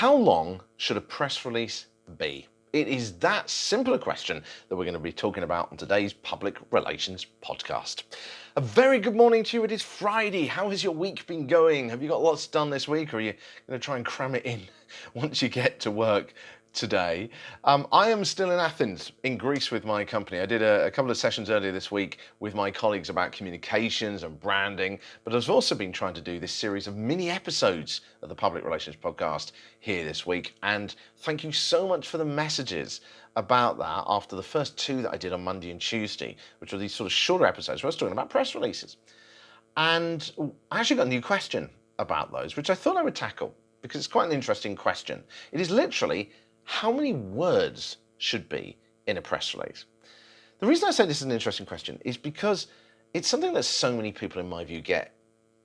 How long should a press release be? It is that simple a question that we're going to be talking about on today's Public Relations podcast. A very good morning to you. It is Friday. How has your week been going? Have you got lots done this week, or are you going to try and cram it in once you get to work today? I am still in Athens, in Greece, with my company. I did a couple of sessions earlier this week with my colleagues about communications and branding, but I've also been trying to do this series of mini episodes of the Public Relations podcast here this week. And thank you so much for the messages about that after the first two that I did on Monday and Tuesday, which were these sort of shorter episodes where I was talking about press releases. And I actually got a new question about those, which I thought I would tackle because it's quite an interesting question. It is literally, how many words should be in a press release? The reason I say this is an interesting question is because it's something that so many people, in my view, get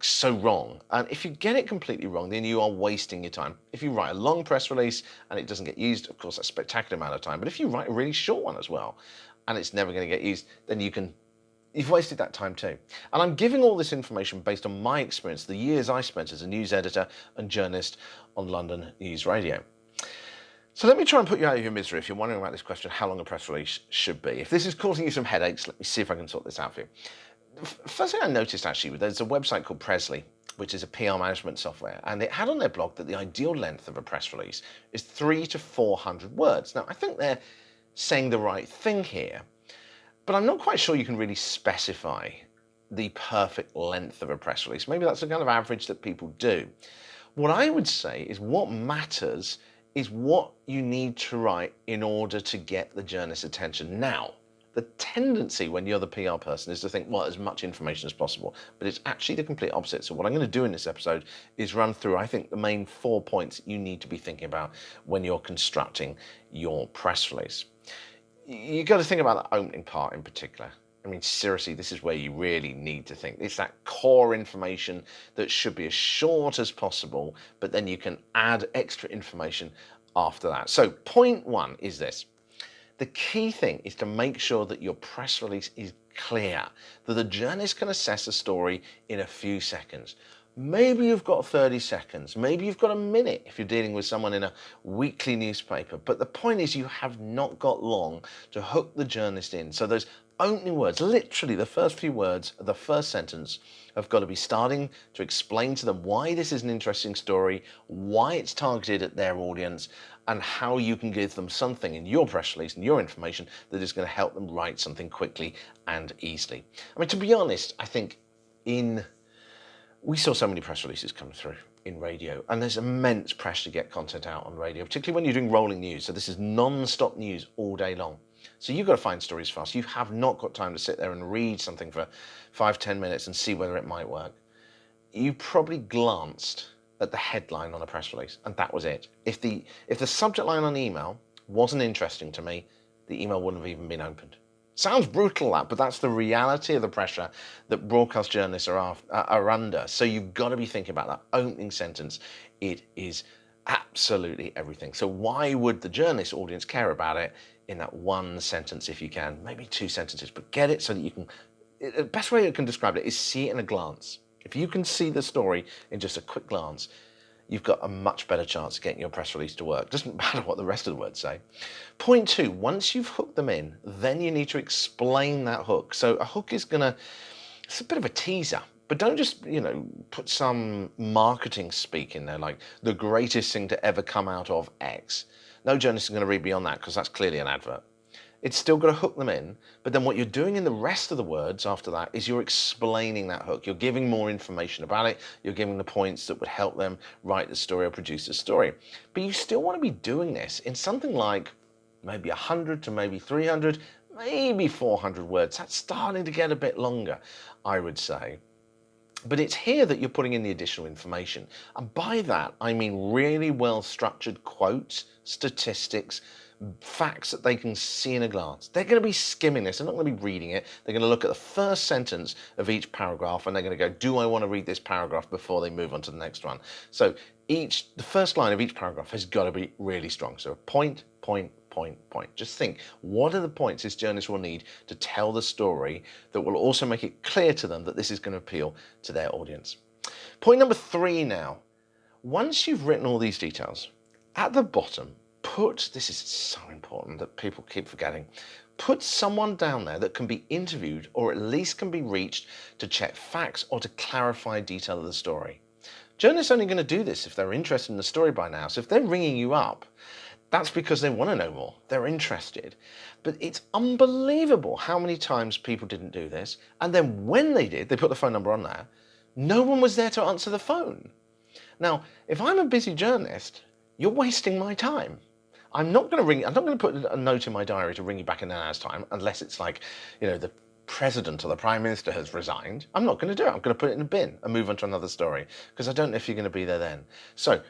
so wrong. And if you get it completely wrong, then you are wasting your time. If you write a long press release and it doesn't get used, of course, that's a spectacular amount of time. But if you write a really short one as well, and it's never going to get used, then you've wasted that time too. And I'm giving all this information based on my experience, the years I spent as a news editor and journalist on London News Radio. So let me try and put you out of your misery if you're wondering about this question, how long a press release should be. If this is causing you some headaches, let me see if I can sort this out for you. First thing I noticed, actually, there's a website called Presley, which is a PR management software, and it had on their blog that the ideal length of a press release is 300 to 400 words. Now, I think they're saying the right thing here, but I'm not quite sure you can really specify the perfect length of a press release. Maybe that's the kind of average that people do. What I would say is what matters is what you need to write in order to get the journalist's attention. Now, the tendency when you're the PR person is to think, well, as much information as possible, but it's actually the complete opposite. So what I'm going to do in this episode is run through, I think, the main 4 points you need to be thinking about when you're constructing your press release. You got to think about the opening part in particular. I mean, seriously, this is where you really need to think. It's that core information that should be as short as possible, but then you can add extra information after that. So point one is this. The key thing is to make sure that your press release is clear, that the journalist can assess a story in a few seconds. Maybe you've got 30 seconds, maybe you've got a minute if you're dealing with someone in a weekly newspaper, but the point is you have not got long to hook the journalist in. So those opening words, literally the first few words of the first sentence, have got to be starting to explain to them why this is an interesting story, why it's targeted at their audience, and how you can give them something in your press release and your information that is going to help them write something quickly and easily. I mean, to be honest, I think we saw so many press releases come through in radio, and there's immense pressure to get content out on radio, particularly when you're doing rolling news. So this is non-stop news all day long. So you've got to find stories fast. You have not got time to sit there and read something for 5-10 minutes and see whether it might work. You probably glanced at the headline on a press release, and that was it. If the subject line on the email wasn't interesting to me, the email wouldn't have even been opened. Sounds brutal, that, but that's the reality of the pressure that broadcast journalists are under. So you've got to be thinking about that opening sentence. It is absolutely everything. So why would the journalist audience care about it in that one sentence if you can? Maybe 2 sentences, but get it so that you can, the best way you can describe it is see it in a glance. If you can see the story in just a quick glance, you've got a much better chance of getting your press release to work. Doesn't matter what the rest of the words say. Point 2, once you've hooked them in, then you need to explain that hook. So a hook is it's a bit of a teaser, but don't just, put some marketing speak in there, like the greatest thing to ever come out of X. No journalist is going to read beyond that because that's clearly an advert. It's still got to hook them in, but then what you're doing in the rest of the words after that is you're explaining that hook. You're giving more information about it. You're giving the points that would help them write the story or produce the story. But you still want to be doing this in something like maybe 100 to maybe 300, maybe 400 words. That's starting to get a bit longer, I would say. But it's here that you're putting in the additional information. And by that, I mean really well-structured quotes, statistics, facts that they can see in a glance. They're going to be skimming this. They're not going to be reading it. They're going to look at the first sentence of each paragraph and they're going to go, do I want to read this paragraph before they move on to the next one? So the first line of each paragraph has got to be really strong. So point. Just think, what are the points this journalist will need to tell the story that will also make it clear to them that this is going to appeal to their audience? Point number 3 now. Once you've written all these details, at the bottom, this is so important that people keep forgetting, put someone down there that can be interviewed or at least can be reached to check facts or to clarify detail of the story. Journalists are only going to do this if they're interested in the story by now. So if they're ringing you up, that's because they want to know more. They're interested. But it's unbelievable how many times people didn't do this. And then when they did, they put the phone number on there. No one was there to answer the phone. Now, if I'm a busy journalist, you're wasting my time. I'm not going to put a note in my diary to ring you back in an hour's time, unless it's like, the president or the prime minister has resigned. I'm not going to do it. I'm going to put it in a bin and move on to another story, because I don't know if you're going to be there then. So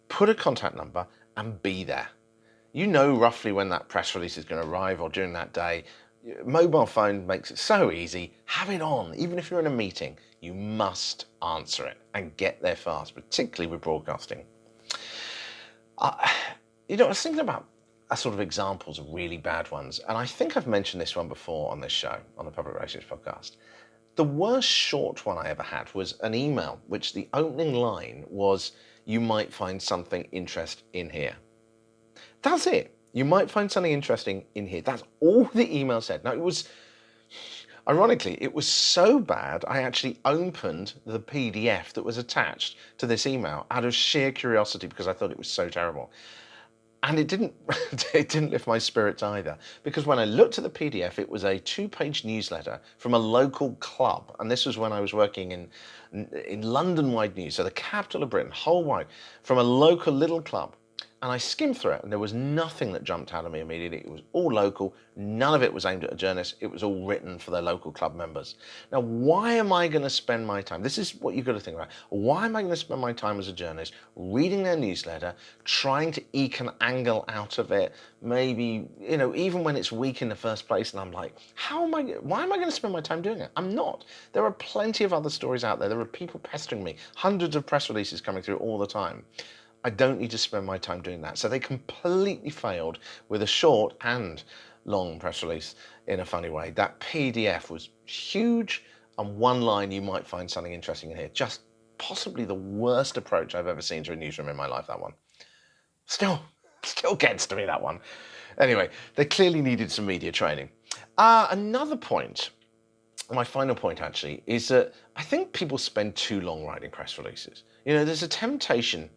put a contact number and be there. You know roughly when that press release is going to arrive or during that day. Mobile phone makes it so easy. Have it on. Even if you're in a meeting, you must answer it and get there fast, particularly with broadcasting. I was thinking about sort of examples of really bad ones, and I think I've mentioned this one before on this show, on the Public Relations Podcast. The worst short one I ever had was an email, which the opening line was, "You might find something interesting in here." That's it. You might find something interesting in here. That's all the email said. Now, ironically, it was so bad, I actually opened the PDF that was attached to this email out of sheer curiosity because I thought it was so terrible. And it didn't lift my spirits either, because when I looked at the PDF, it was a 2-page newsletter from a local club. And this was when I was working in London-wide news, so the capital of Britain, whole wide, from a local little club. And I skimmed through it, and there was nothing that jumped out at me immediately. It was all local. None of it was aimed at a journalist. It was all written for their local club members. Now, why am I going to spend my time? This is what you've got to think about. Why am I going to spend my time as a journalist reading their newsletter, trying to eke an angle out of it, maybe, even when it's weak in the first place, and I'm like, why am I going to spend my time doing it? I'm not. There are plenty of other stories out there. There are people pestering me, hundreds of press releases coming through all the time. I don't need to spend my time doing that. So they completely failed with a short and long press release in a funny way. That PDF was huge, and one line, "You might find something interesting in here." Just possibly the worst approach I've ever seen to a newsroom in my life, that one. Still gets to me, that one. Anyway, they clearly needed some media training. Another point, my final point actually, is that I think people spend too long writing press releases. There's a temptation.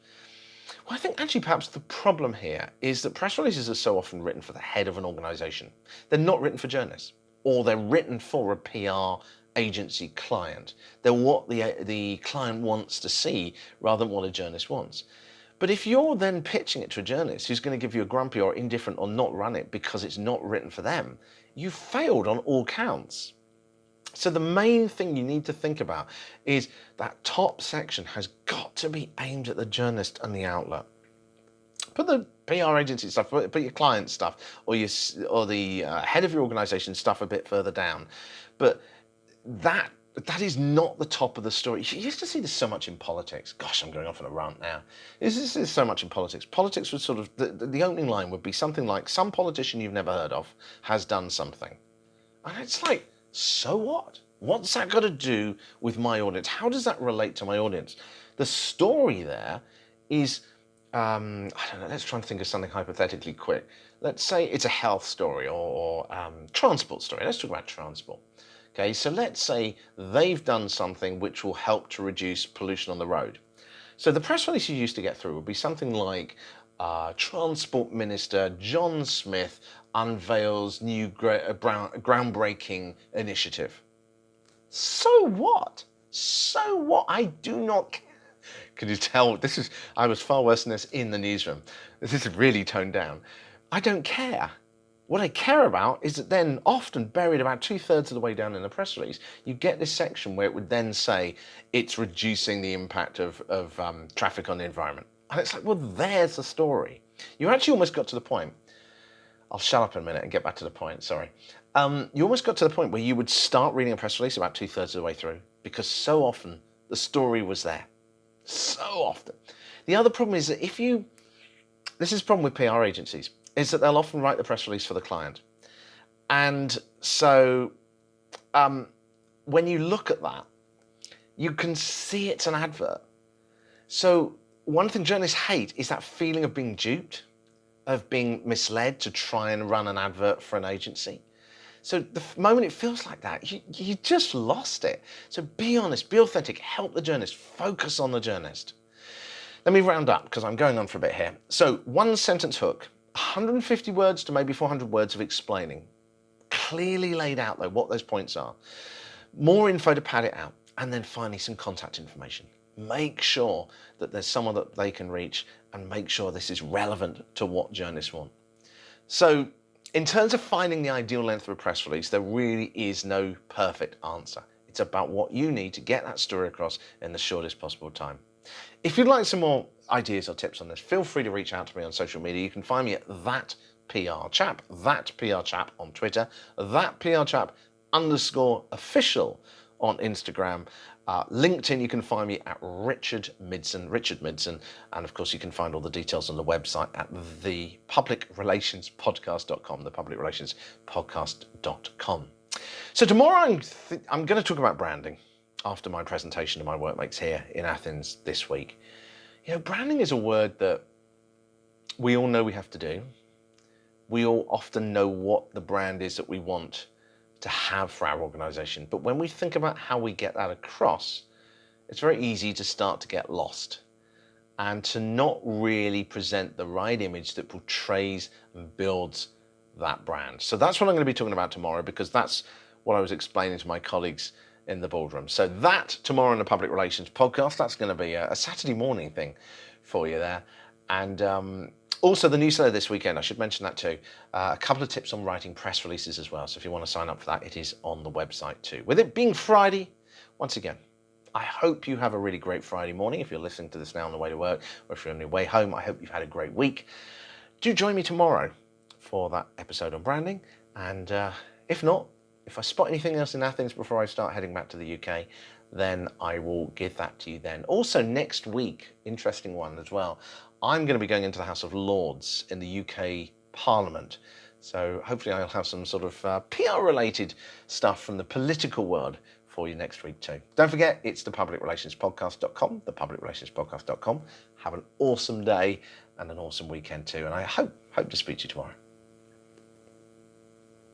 Well, I think actually perhaps the problem here is that press releases are so often written for the head of an organisation. They're not written for journalists, or they're written for a PR agency client. They're what the client wants to see rather than what a journalist wants. But if you're then pitching it to a journalist who's going to give you a grumpy or indifferent or not run it because it's not written for them, you've failed on all counts. So the main thing you need to think about is that top section has got to be aimed at the journalist and the outlet. Put the PR agency stuff, put your client stuff, or the head of your organisation stuff a bit further down. But that is not the top of the story. You used to see this so much in politics. Gosh, I'm going off on a rant now. This is so much in politics. Politics was sort of, the opening line would be something like, "Some politician you've never heard of has done something." And it's like, so what? What's that got to do with my audience? How does that relate to my audience? The story there is, I don't know, let's try and think of something hypothetically quick. Let's say it's a health story or transport story. Let's talk about transport. Okay, so let's say they've done something which will help to reduce pollution on the road. So the press release you used to get through would be something like, Transport Minister John Smith unveils new groundbreaking initiative. So what? So what? I do not care. Can you tell? I was far worse than this in the newsroom. This is really toned down. I don't care. What I care about is that then, often buried about 2/3 of the way down in the press release, you get this section where it would then say it's reducing the impact of traffic on the environment. And it's like, well, there's the story. You actually almost got to the point. I'll shut up in a minute and get back to the point, sorry. You almost got to the point where you would start reading a press release about 2/3 of the way through, because so often the story was there. So often. The other problem is that this is a problem with PR agencies, is that they'll often write the press release for the client. And so when you look at that, you can see it's an advert. So one thing journalists hate is that feeling of being duped, of being misled to try and run an advert for an agency. So the moment it feels like that, you just lost it. So be honest, be authentic, help the journalist, focus on the journalist. Let me round up because I'm going on for a bit here. So one sentence hook, 150 words to maybe 400 words of explaining. Clearly laid out though what those points are. More info to pad it out. And then finally some contact information. Make sure that there's someone that they can reach and make sure this is relevant to what journalists want. So in terms of finding the ideal length of a press release, there really is no perfect answer. It's about what you need to get that story across in the shortest possible time. If you'd like some more ideas or tips on this, feel free to reach out to me on social media. You can find me at that PR chap on Twitter, _official on Instagram. LinkedIn, you can find me at Richard Midson, and of course you can find all the details on the website at thepublicrelationspodcast.com. So tomorrow I'm going to talk about branding after my presentation to my workmates here in Athens this week. You know, branding is a word that we all know we have to do. We all often know what the brand is that we want to have for our organization. But when we think about how we get that across, it's very easy to start to get lost and to not really present the right image that portrays and builds that brand. So that's what I'm going to be talking about tomorrow, because that's what I was explaining to my colleagues in the boardroom. So that tomorrow in the Public Relations Podcast, that's going to be a Saturday morning thing for you there. And also the newsletter this weekend, I should mention that too. A couple of tips on writing press releases as well. So if you want to sign up for that, it is on the website too. With it being Friday, once again, I hope you have a really great Friday morning. If you're listening to this now on the way to work, or if you're on your way home, I hope you've had a great week. Do join me tomorrow for that episode on branding. And if not, if I spot anything else in Athens before I start heading back to the UK, then I will give that to you then. Also next week, interesting one as well, I'm going to be going into the House of Lords in the UK Parliament. So hopefully I'll have some sort of PR related stuff from the political world for you next week too. Don't forget, it's thepublicrelationspodcast.com, thepublicrelationspodcast.com. Have an awesome day and an awesome weekend too. And I hope to speak to you tomorrow.